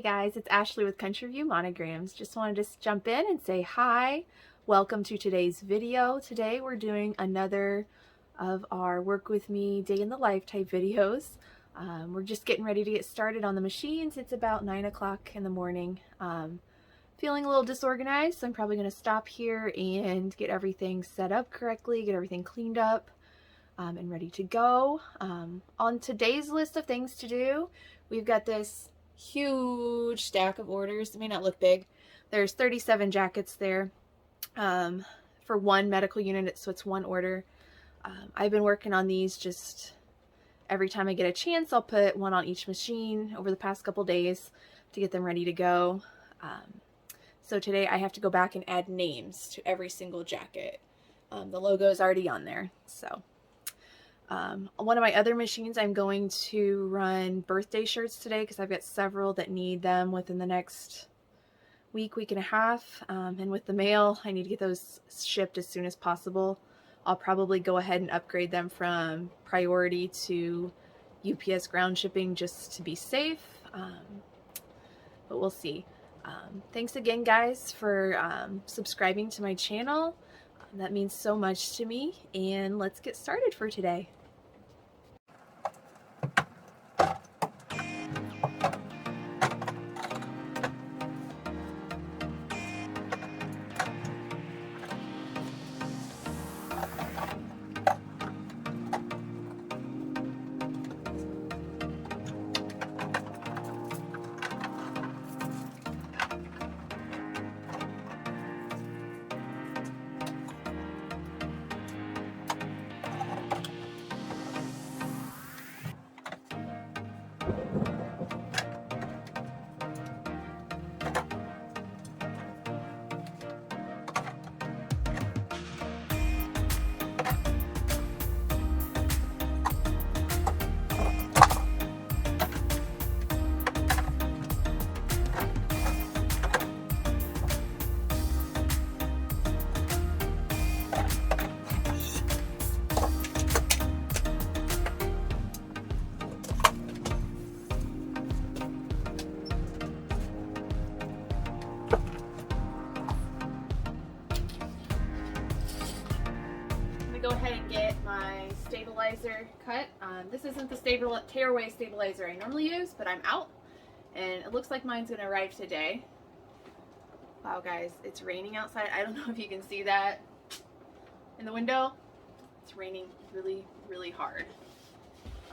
guys, it's Ashley with Country View Monograms. Just wanted to jump in and say hi. Welcome to today's video. Today we're doing another of our work with me day in the life type videos. We're just getting ready to get started on the machines. It's about 9 o'clock in the morning. Feeling a little disorganized, so I'm probably going to stop here and get everything set up correctly, get everything cleaned up and ready to go. On today's list of things to do, we've got this huge stack of orders. It may not look big. There's 37 jackets there for one medical unit, so it's one order. I've been working on these just every time I get a chance. I'll put one on each machine over the past couple days to get them ready to go. So today I have to go back and add names to every single jacket. The logo is already on there. So one of my other machines, I'm going to run birthday shirts today because I've got several that need them within the next week and a half. And with the mail, I need to get those shipped as soon as possible. I'll probably go ahead and upgrade them from priority to UPS ground shipping just to be safe. But we'll see. Thanks again, guys, for subscribing to my channel. That means so much to me, and let's get started for today. Go ahead and get my stabilizer cut. This isn't the tearaway stabilizer I normally use, but I'm out and it looks like mine's gonna arrive today. Wow, guys, it's raining outside. I don't know if you can see that in the window. It's raining really hard.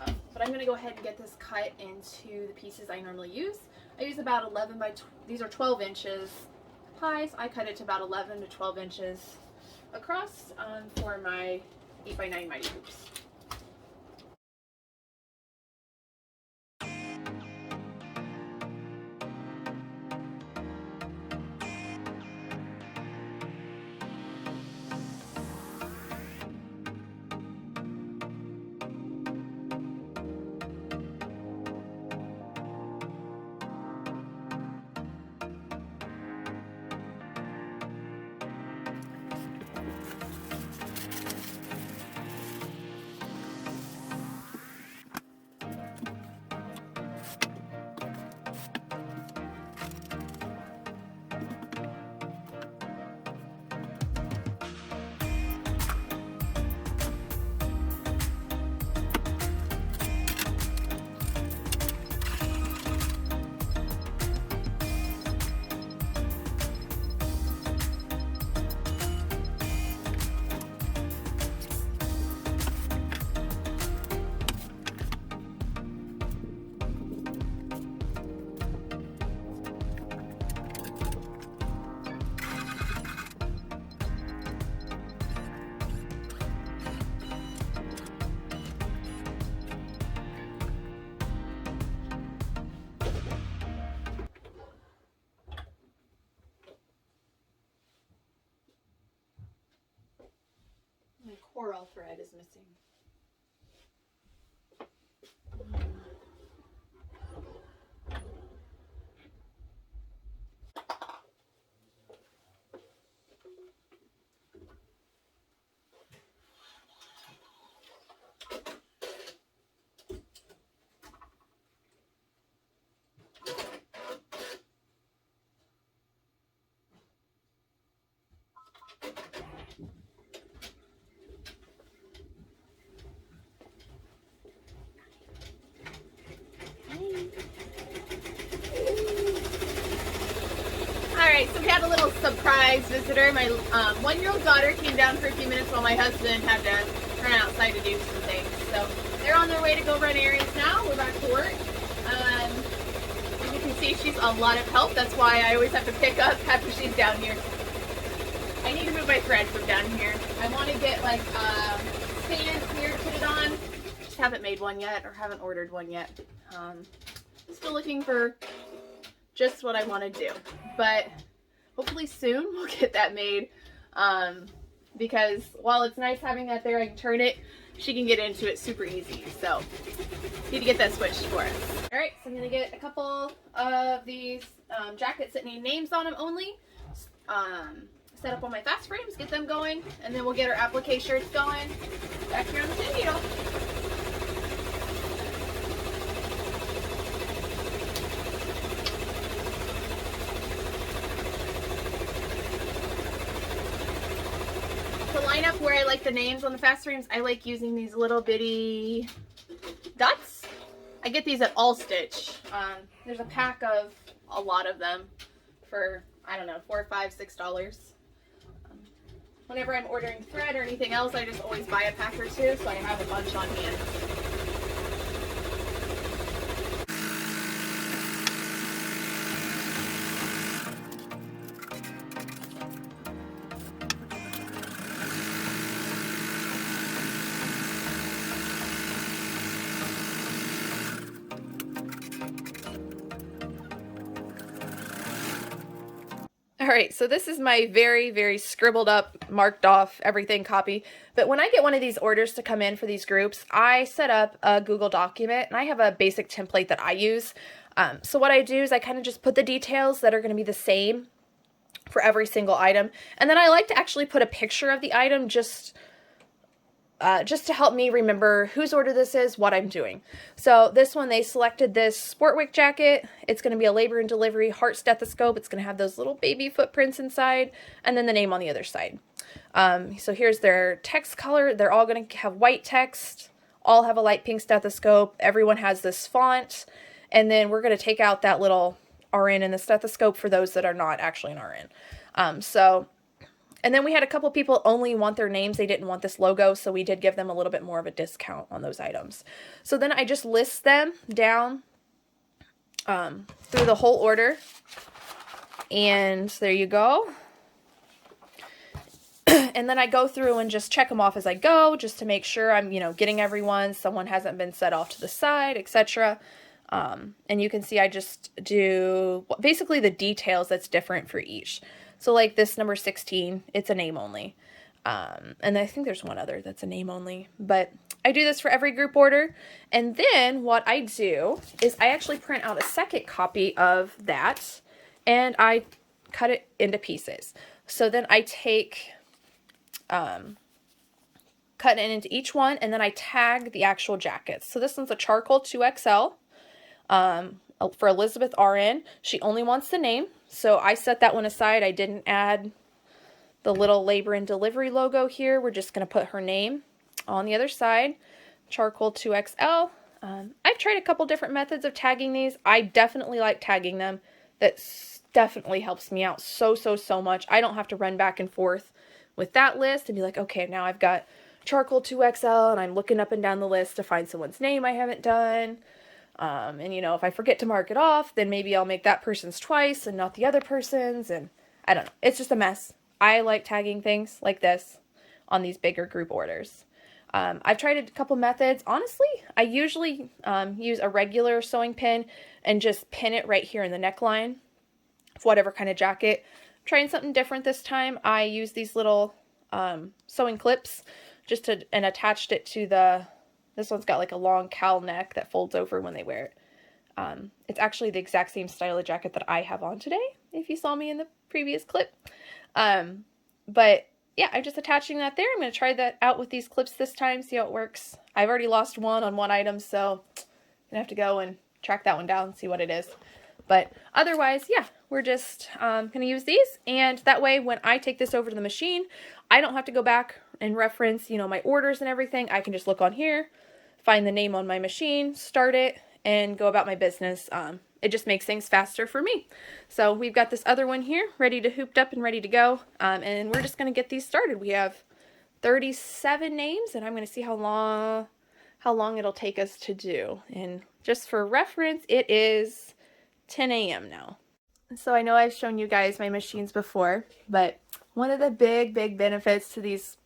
But I'm gonna go ahead and get this cut into the pieces I normally use. I use about 11 by these are 12 inches pies. I cut it to about 11 to 12 inches across for my 8x9 mighty hoops. My coral thread is missing. surprise visitor. My 1-year-old daughter came down for a few minutes while my husband had to run outside to do some things. So they're on their way to go run errands now. We're back to work. As you can see, she's a lot of help. That's why I always have to pick up after she's down here. I need to move my thread from down here. I want to get like stands here to put it on. Just haven't made one yet, or haven't ordered one yet. Still looking for just what I want to do, but hopefully soon we'll get that made, because while it's nice having that there, I can turn it, she can get into it super easy. So need to get that switched for us. All right, so I'm gonna get a couple of these jackets that need names on them only, set up on my fast frames, get them going, and then we'll get our applique shirts going back here on the tin needle. To line up where I like the names on the fast frames, I like using these little bitty dots. I get these at All Stitch. There's a pack of a lot of them for, I don't know, $4, $5, $6. Whenever I'm ordering thread or anything else, I just always buy a pack or two, so I have a bunch on hand. All right, so this is my very, very scribbled up, marked off, everything copy. But when I get one of these orders to come in for these groups, I set up a Google document, and I have a basic template that I use. So what I do is I kind of just put the details that are going to be the same for every single item. And then I like to actually put a picture of the item just to help me remember whose order this is, what I'm doing. So this one, they selected this Sportwick jacket. It's going to be a labor and delivery heart stethoscope. It's going to have those little baby footprints inside, and then the name on the other side. So here's their text color. They're all going to have white text, all have a light pink stethoscope. Everyone has this font, and then we're going to take out that little RN in the stethoscope for those that are not actually an RN. And then we had a couple people only want their names. They didn't want this logo, so we did give them a little bit more of a discount on those items. So then I just list them down through the whole order. And there you go. And then I go through and just check them off as I go, just to make sure I'm, getting everyone. Someone hasn't been set off to the side, etc. And you can see I just do basically the details that's different for each. So like this number 16, it's a name only. And I think there's one other that's a name only. But I do this for every group order. And then what I do is I actually print out a second copy of that. And I cut it into pieces. So then I take, cut it into each one. And then I tag the actual jackets. So this one's a charcoal 2XL. For Elizabeth RN, she only wants the name. So I set that one aside. I didn't add the little labor and delivery logo here. We're just going to put her name on the other side. Charcoal 2XL. I've tried a couple different methods of tagging these. I definitely like tagging them. That definitely helps me out so much. I don't have to run back and forth with that list and be like, okay, now I've got charcoal 2XL and I'm looking up and down the list to find someone's name I haven't done. And if I forget to mark it off, then maybe I'll make that person's twice and not the other person's, and I don't know. It's just a mess. I like tagging things like this on these bigger group orders. I've tried a couple methods. Honestly, I usually use a regular sewing pin and just pin it right here in the neckline of whatever kind of jacket. I'm trying something different this time. I use these little sewing clips and attached it to this one's got like a long cowl neck that folds over when they wear it. It's actually the exact same style of jacket that I have on today, if you saw me in the previous clip. But yeah, I'm just attaching that there. I'm going to try that out with these clips this time, see how it works. I've already lost one on one item, so I'm going to have to go and track that one down and see what it is. But otherwise, yeah, we're just going to use these. And that way, when I take this over to the machine, I don't have to go back and reference, my orders and everything. I can just look on here, find the name on my machine, start it, and go about my business it just makes things faster for me. So we've got this other one here ready to hooped up and ready to go. And we're just going to get these started. We have 37 names, and I'm going to see how long it'll take us to do. And just for reference, it is 10 a.m. now. So I know I've shown you guys my machines before, but one of the big benefits to these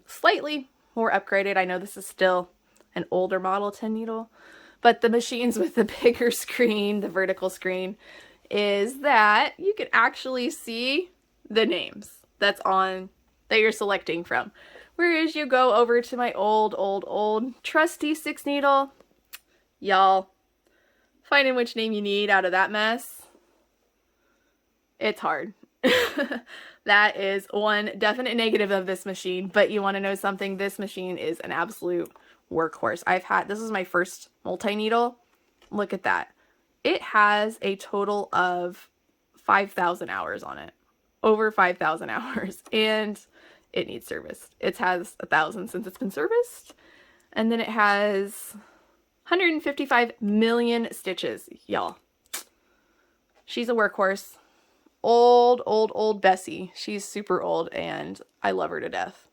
slightly more upgraded, I know this is still an older model 10 needle, but the machines with the bigger screen, the vertical screen, is that you can actually see the names that you're selecting from. Whereas you go over to my old trusty 6 needle, y'all, finding which name you need out of that mess, it's hard. That is one definite negative of this machine, but you want to know something? This machine is an absolute workhorse. This is my first multi-needle. Look at that. It has a total of 5,000 hours on it. Over 5,000 hours. And it needs serviced. It has 1,000 since it's been serviced. And then it has 155 million stitches, y'all. She's a workhorse. Old Bessie. She's super old and I love her to death.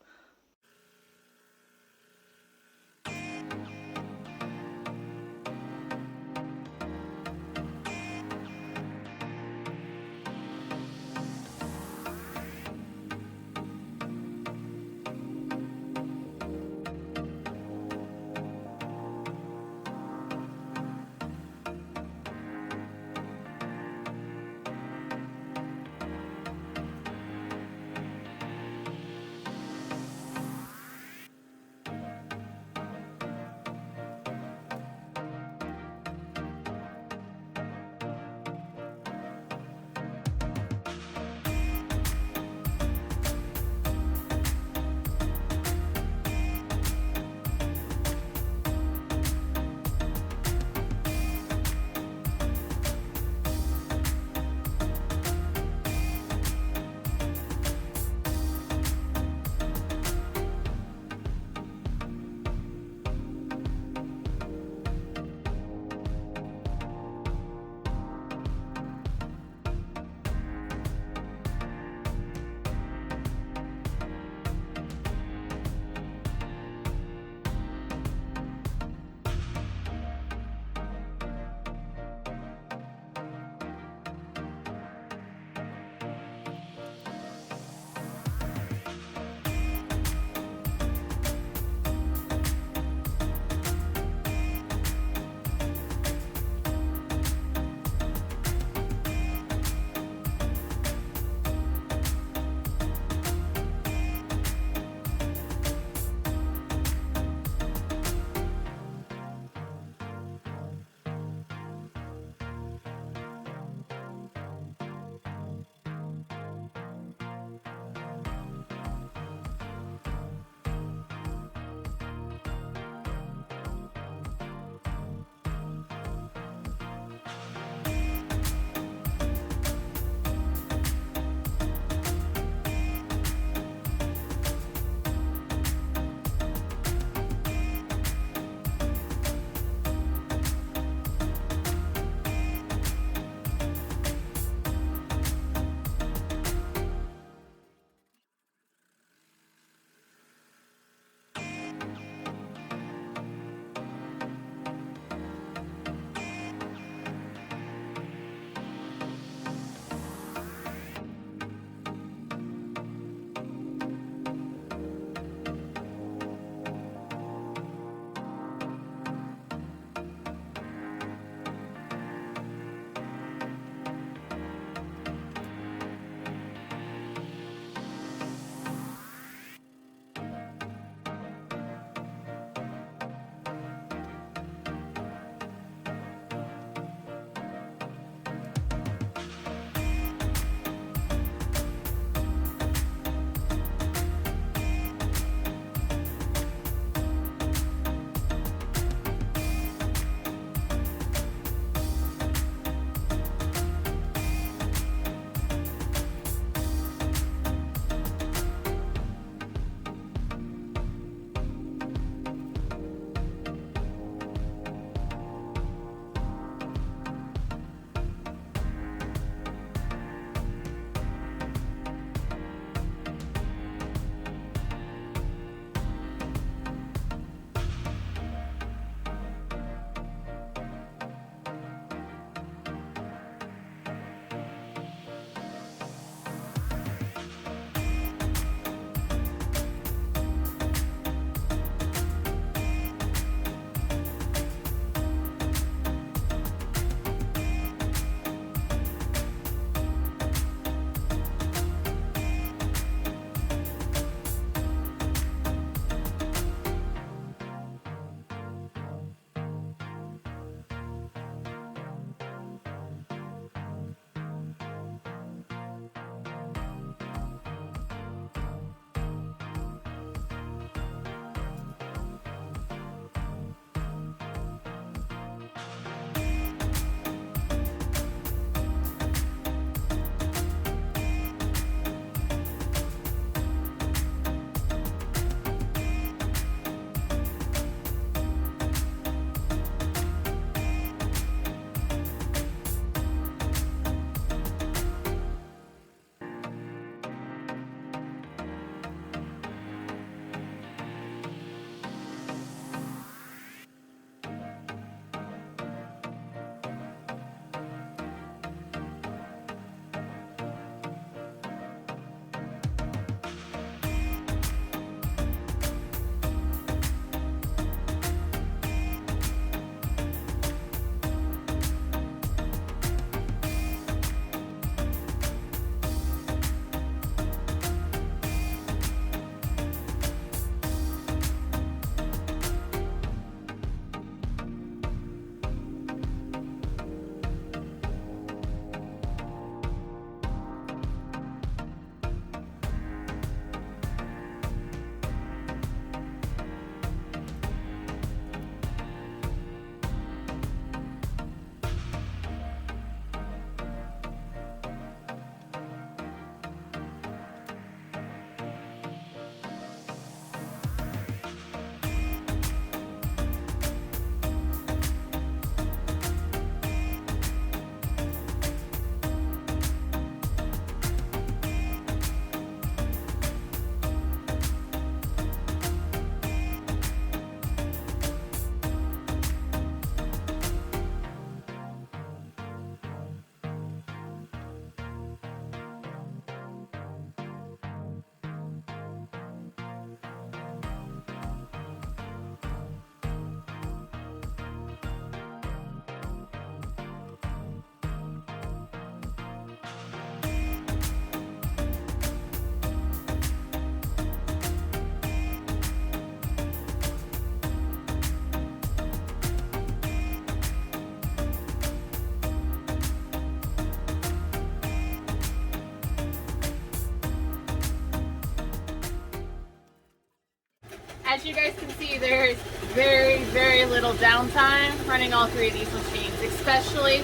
as you guys can see, there's very little downtime running all three of these machines, especially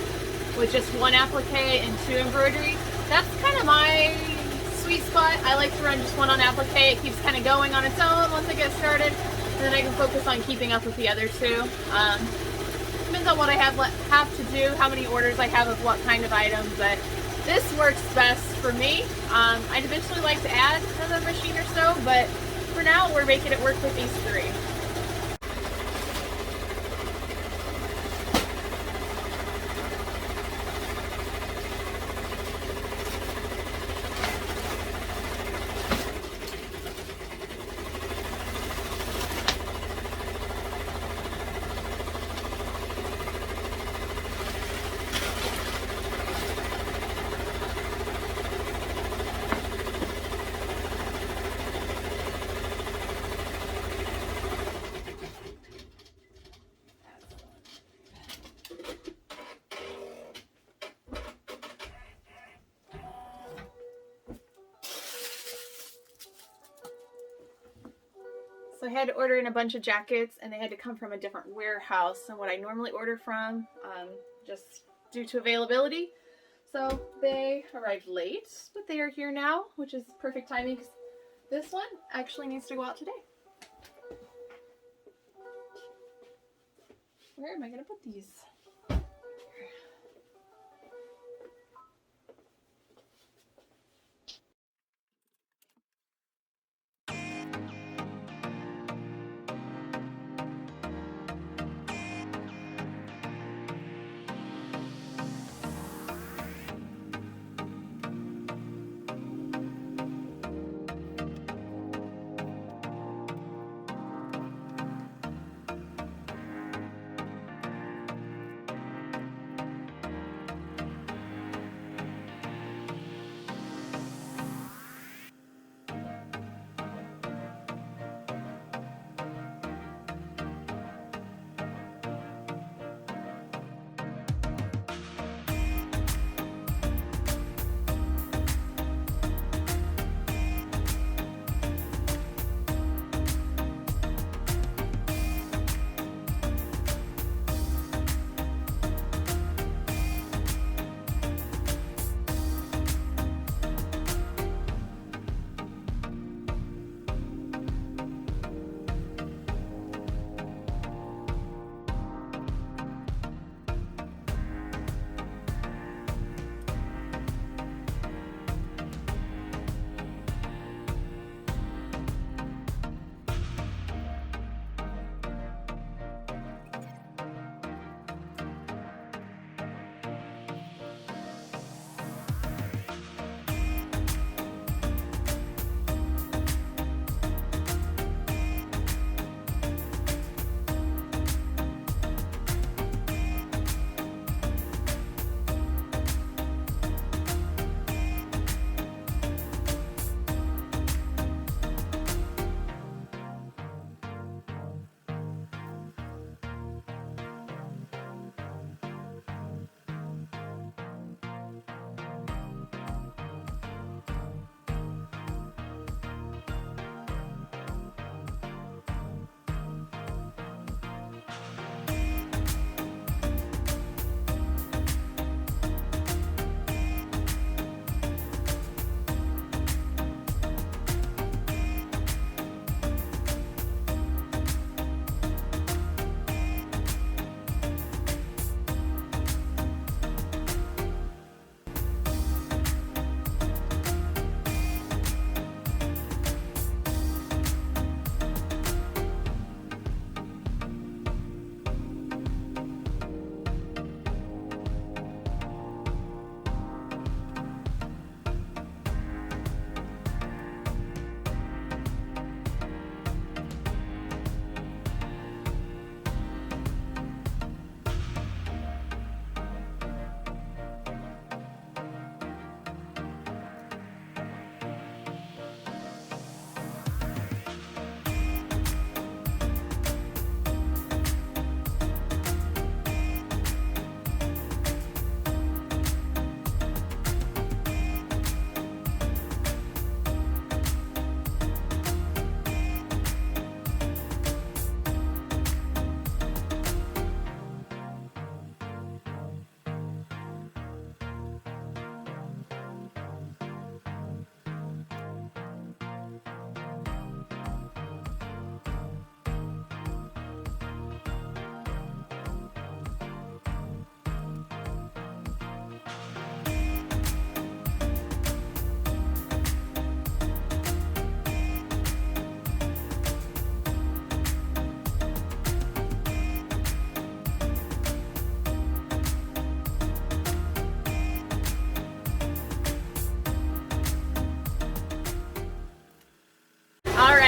with just one applique and two embroidery. That's kind of my sweet spot. I like to run just one on applique. It keeps kind of going on its own once I get started, and then I can focus on keeping up with the other two. Depends on what I have to do, how many orders I have of what kind of items, but this works best for me. I'd eventually like to add another machine or so, but for now we're making it work with these three. So I had to order in a bunch of jackets, and they had to come from a different warehouse than what I normally order from, just due to availability. So they arrived late, but they are here now, which is perfect timing because this one actually needs to go out today. Where am I going to put these?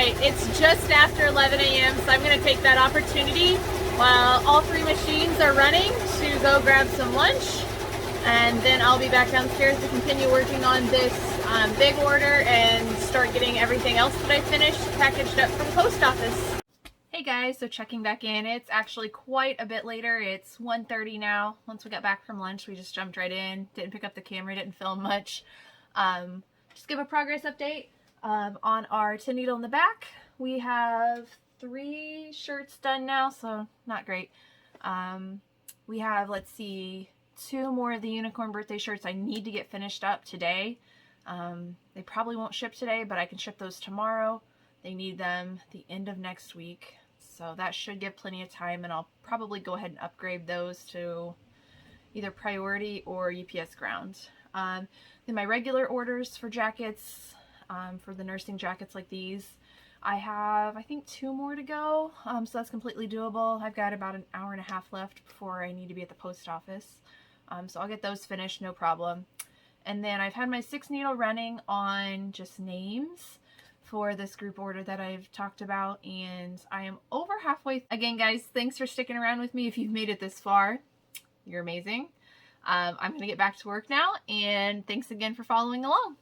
Alright, it's just after 11 a.m. so I'm going to take that opportunity while all three machines are running to go grab some lunch, and then I'll be back downstairs to continue working on this big order and start getting everything else that I finished packaged up from the post office. Hey guys, so checking back in. It's actually quite a bit later. It's 1:30 now. Once we got back from lunch, we just jumped right in. Didn't pick up the camera, didn't film much. Just give a progress update on our 10 needle in the back. We have 3 shirts done now, so not great. We have, let's see, 2 more of the unicorn birthday shirts I need to get finished up today. They probably won't ship today, but I can ship those tomorrow. They need them the end of next week, so that should give plenty of time, and I'll probably go ahead and upgrade those to either priority or UPS ground. Then my regular orders for jackets, for the nursing jackets like these, I have, I think, 2 more to go, so that's completely doable. I've got about an hour and a half left before I need to be at the post office, so I'll get those finished, no problem. And then I've had my 6 needle running on just names for this group order that I've talked about, and I am over halfway. Again, guys, thanks for sticking around with me. If you've made it this far, you're amazing. I'm going to get back to work now, and thanks again for following along.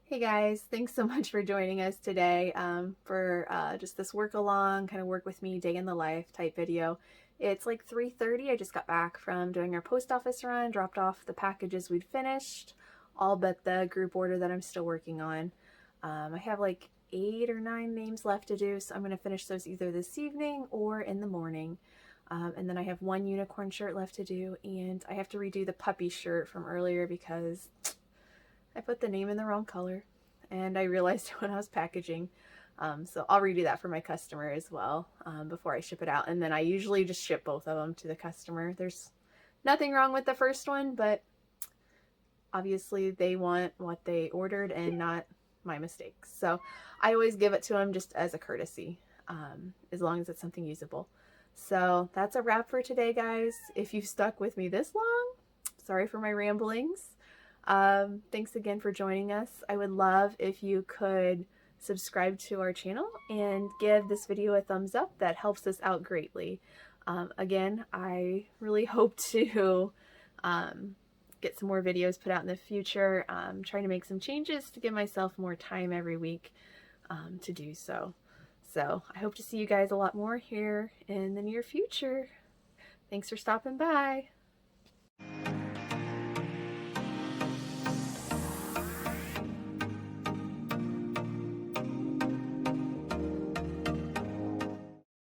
Hey guys, thanks so much for joining us today for just this work along, kind of work with me, day in the life type video. It's like 3:30. I just got back from doing our post office run, dropped off the packages we'd finished all but the group order that I'm still working on. I have like 8 or 9 names left to do, so I'm going to finish those either this evening or in the morning. And then I have 1 unicorn shirt left to do, and I have to redo the puppy shirt from earlier because I put the name in the wrong color, and I realized when I was packaging. So I'll redo that for my customer as well before I ship it out. And then I usually just ship both of them to the customer. There's nothing wrong with the first one, but obviously they want what they ordered and not my mistakes. So I always give it to them just as a courtesy, as long as it's something usable. So that's a wrap for today, guys. If you've stuck with me this long, sorry for my ramblings. Thanks again for joining us. I would love if you could subscribe to our channel and give this video a thumbs up. That helps us out greatly. Again, I really hope to get some more videos put out in the future. I'm trying to make some changes to give myself more time every week to do so. So I hope to see you guys a lot more here in the near future. Thanks for stopping by.